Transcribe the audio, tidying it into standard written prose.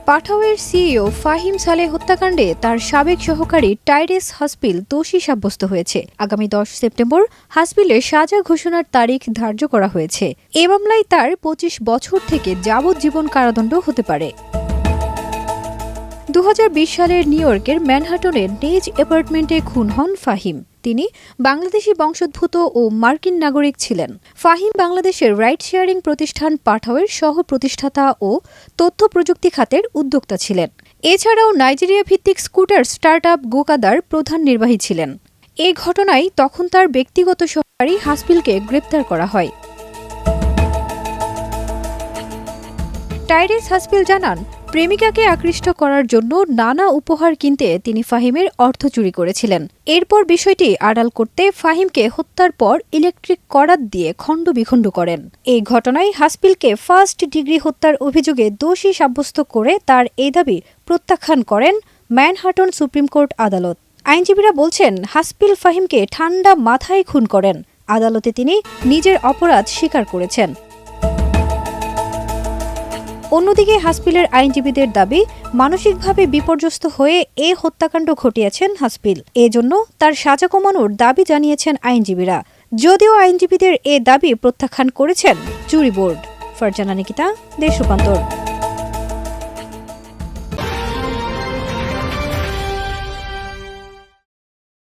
পাঠাওয়ের CEO Fahim Saleh হত্যাকাণ্ডে তার সাবেক সহকারী টাইরেস হাসপিল দোষী সাব্যস্ত হয়েছে। আগামী ১০ সেপ্টেম্বর হাসপিলের সাজা ঘোষণার তারিখ ধার্য করা হয়েছে। এ মামলায় তার ২৫ বছর থেকে যাবজ্জীবন কারাদণ্ড হতে পারে। ২০২০ সালের নিউ ইয়র্কের ম্যানহাটনের নিজ অ্যাপার্টমেন্টে খুন হন ফাহিম। তিনি বাংলাদেশি বংশোদ্ভূত ও মার্কিন নাগরিক ছিলেন। ফাহিম বাংলাদেশের রাইড শেয়ারিং প্রতিষ্ঠান পাঠাওয়ের সহ প্রতিষ্ঠাতা ও তথ্য প্রযুক্তি খাতের উদ্যোক্তা ছিলেন। এছাড়াও নাইজেরিয়া ভিত্তিক স্কুটার স্টার্টআপ গোকাদার প্রধান নির্বাহী ছিলেন। এ ঘটনায় তখন তার ব্যক্তিগত সহকারী হাসপিলকে গ্রেপ্তার করা হয়। টাইরেস হাসপিল জানান, প্রেমিকাকে আকৃষ্ট করার জন্য নানা উপহার কিনতে তিনি ফাহিমের অর্থ চুরি করেছিলেন। এরপর বিষয়টি আড়াল করতে ফাহিমকে হত্যার পর ইলেকট্রিক করাত দিয়ে খণ্ডবিখণ্ড করেন। এই ঘটনায় হাসপিলকে ফার্স্ট ডিগ্রি হত্যার অভিযোগে দোষী সাব্যস্ত করে তার এই দাবি প্রত্যাখ্যান করেন ম্যানহাটন সুপ্রিম কোর্ট আদালত। আইনজীবীরা বলছেন, হাসপিল ফাহিমকে ঠান্ডা মাথায় খুন করেন। আদালতে তিনি নিজের অপরাধ স্বীকার করেছেন। অন্যদিকে হাসপিলের আইনজীবীদের দাবি, মানসিকভাবে বিপর্যস্ত হয়ে এ হত্যাকাণ্ড ঘটিয়েছেন হাসপিল। এজন্য তার সাজা কমানোর দাবি জানিয়েছেন আইনজীবীরা। যদিও আইনজীবীদের এ দাবি প্রত্যাখ্যান করেছেন জুরি বোর্ড। ফারজানা নিকিতা, দেশ রূপান্তর।